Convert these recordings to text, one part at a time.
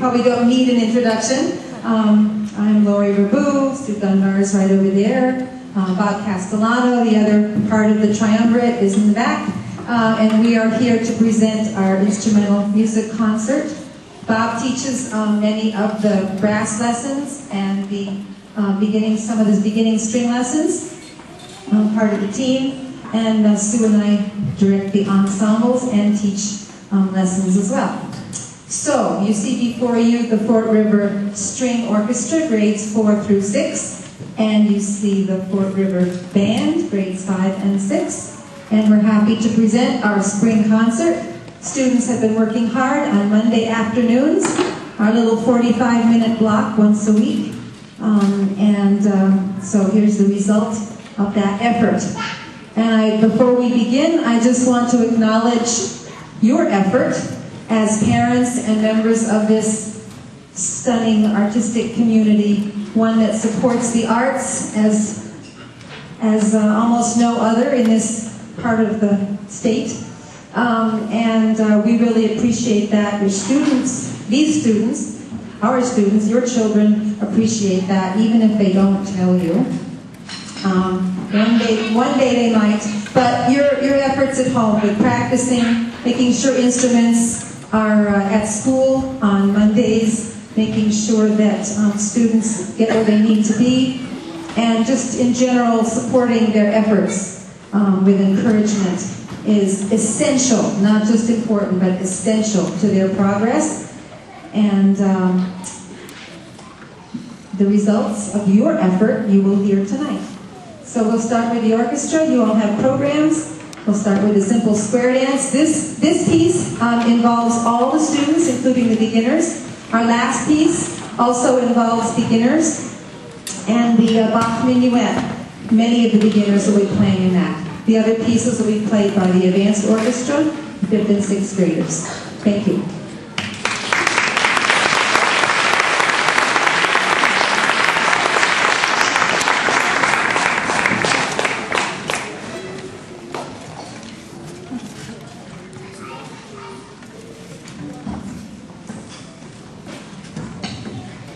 probably don't need an introduction. I'm Laurie Rabut. Stu Dunbar is right over there. Bob Castellano, the other part of the triumvirate, is in the back. And we are here to present our instrumental music concert. Bob teaches many of the brass lessons and the some of the beginning string lessons, part of the team. And Sue and I direct the ensembles and teach lessons as well. So, you see before you the Fort River String Orchestra, grades 4 through 6, and you see the Fort River Band, grades 5 and 6, and we're happy to present our spring concert. Students have been working hard on Monday afternoons, our little 45-minute block once a week, so here's the result of that effort. And before we begin, I just want to acknowledge your effort as parents and members of this stunning artistic community, one that supports the arts as almost no other in this part of the state. We really appreciate that. Your students, these students, our students, your children appreciate that, even if they don't tell you. One day they might, but your efforts at home with practicing, making sure instruments are at school on Mondays, making sure that students get where they need to be, and just in general supporting their efforts with encouragement is essential, not just important, but essential to their progress. And the results of your effort you will hear tonight. So we'll start with the orchestra. You all have programs. We'll start with a simple square dance. This piece involves all the students, including the beginners. Our last piece also involves beginners. And the Bach Minuet, many of the beginners will be playing in that. The other pieces will be played by the advanced orchestra, 5th and 6th graders. Thank you.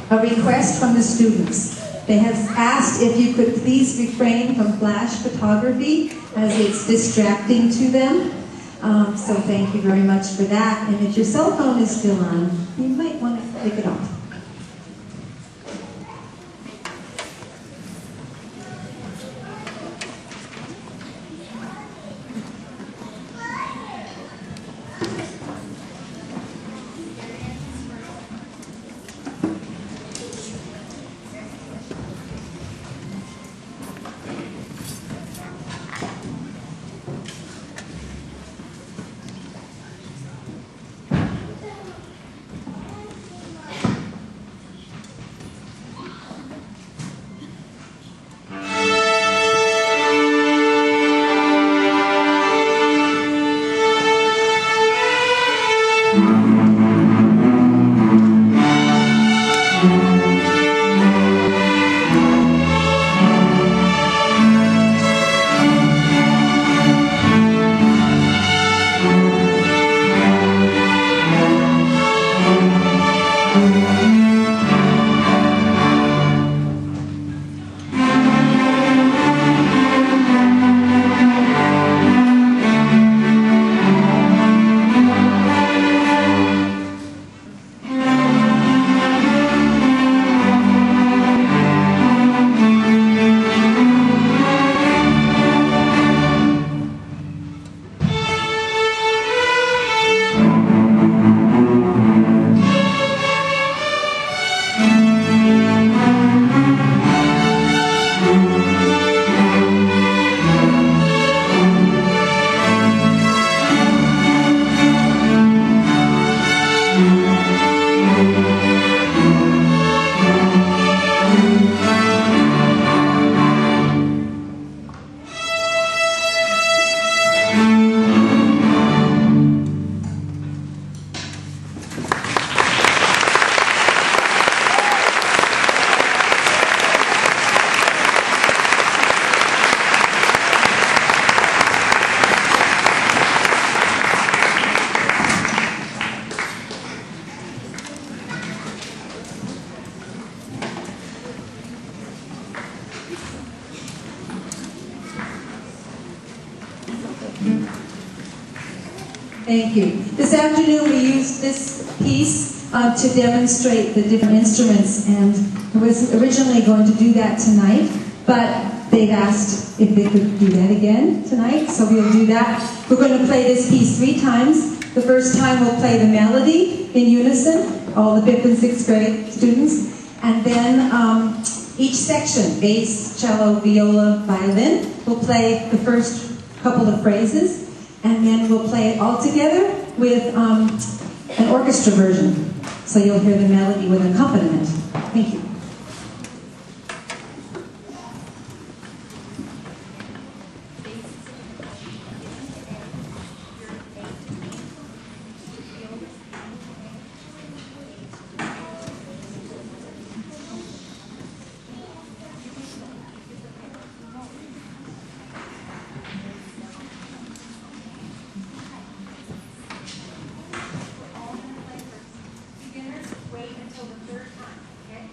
A request from the students. They have asked if you could please refrain from flash photography as it's distracting to them. So thank you very much for that. And if your cell phone is still on, you might want to take it off. Thank you. This afternoon we used this piece to demonstrate the different instruments, and I was originally going to do that tonight, but they've asked if they could do that again tonight, so we'll do that. We're going to play this piece 3 times. The first time we'll play the melody in unison, all the 5th and 6th grade students, and then each section, bass, cello, viola, violin, will play the first couple of phrases, and then we'll play it all together with an orchestra version. So you'll hear the melody with accompaniment. Thank you. Wait until the 3rd time, okay?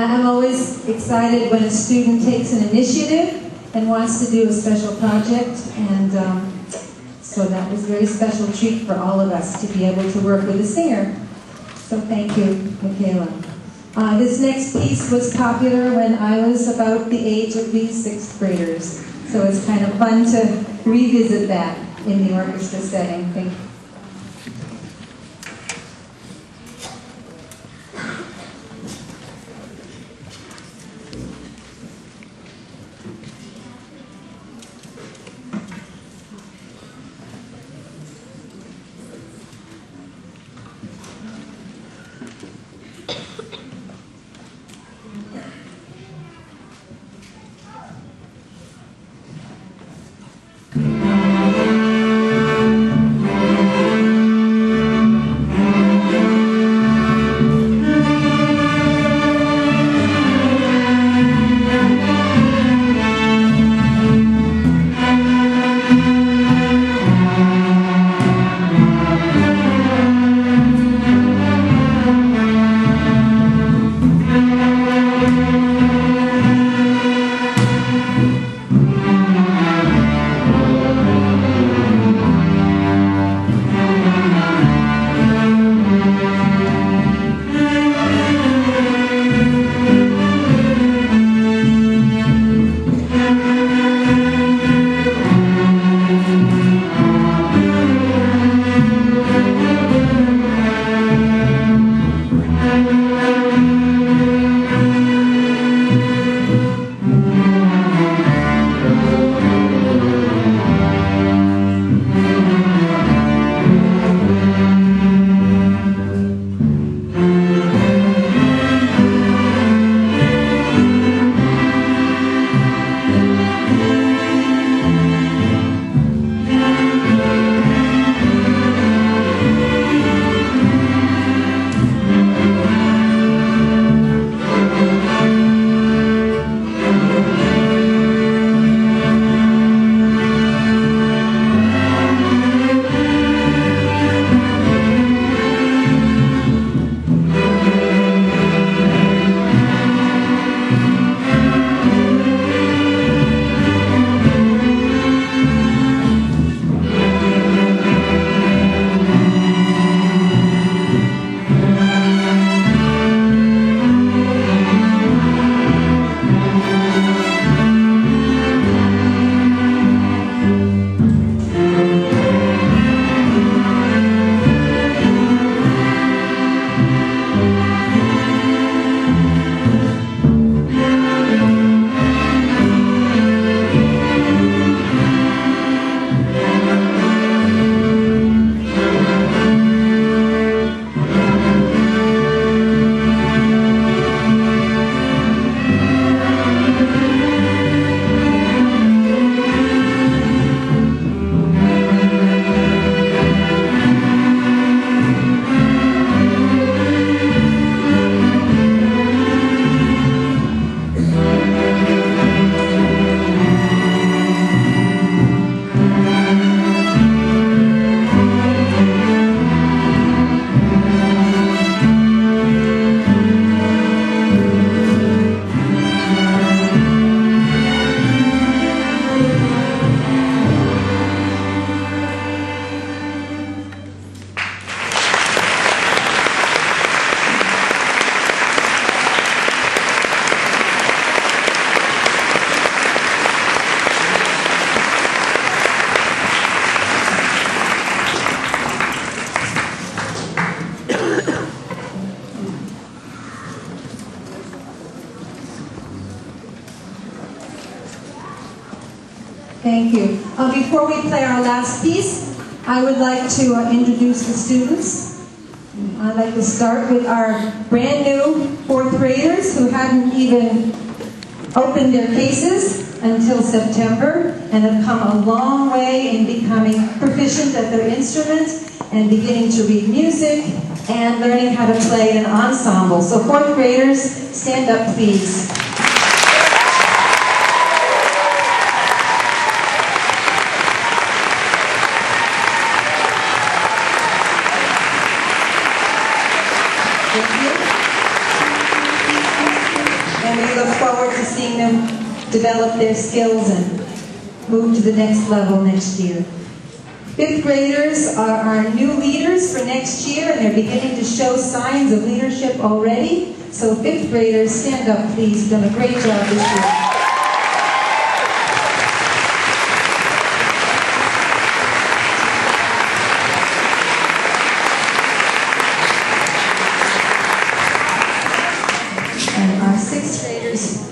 I'm always excited when a student takes an initiative and wants to do a special project, and so that was a very special treat for all of us to be able to work with a singer. So thank you, Michaela. This next piece was popular when I was about the age of these 6th graders, so it's kind of fun to revisit that in the orchestra setting. Thank you. Thank you. Before we play our last piece, I would like to introduce the students. I'd like to start with our brand new 4th graders who hadn't even opened their cases until September and have come a long way in becoming proficient at their instruments and beginning to read music and learning how to play in an ensemble. So 4th graders, stand up please. Thank you. forward to seeing them develop their skills and move to the next level next year. Fifth graders are our new leaders for next year, and they're beginning to show signs of leadership already. So fifth graders, stand up, please. You've done a great job this year.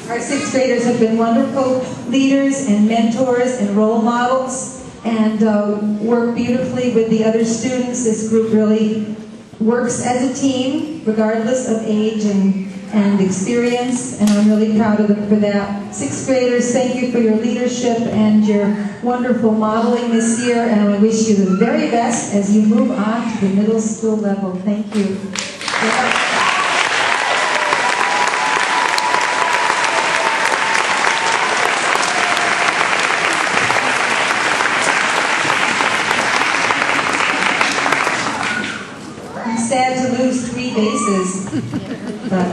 Our sixth graders have been wonderful leaders and mentors and role models, and work beautifully with the other students. This group really works as a team, regardless of age and experience, and I'm really proud of them for that. Sixth graders, thank you for your leadership and your wonderful modeling this year, and I wish you the very best as you move on to the middle school level. Thank you. Sad to lose 3 bases, but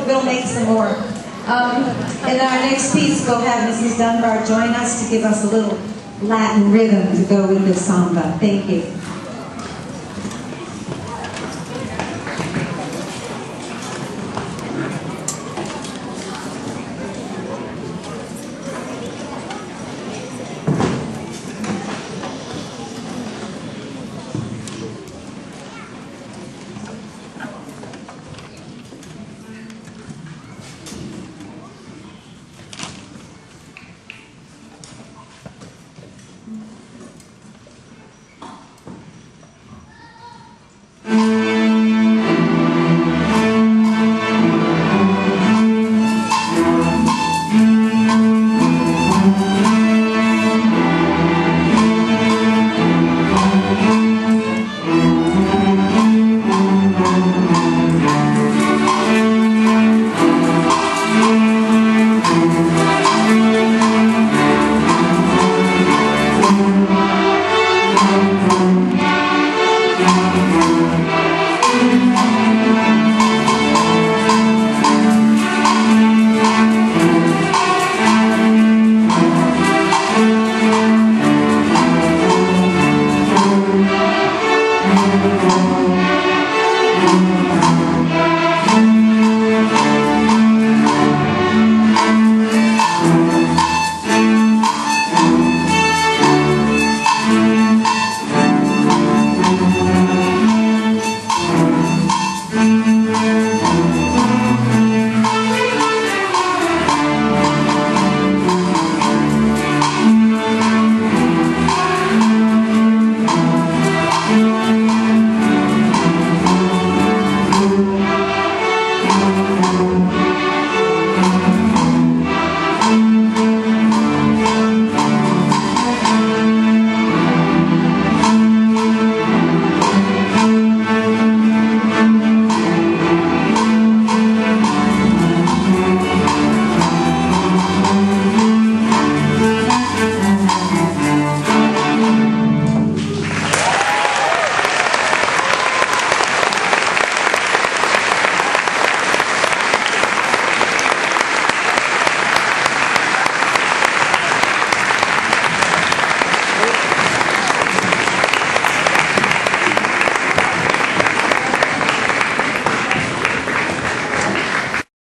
we'll make some more. In our next piece, we'll have Mrs. Dunbar join us to give us a little Latin rhythm to go with this samba. Thank you.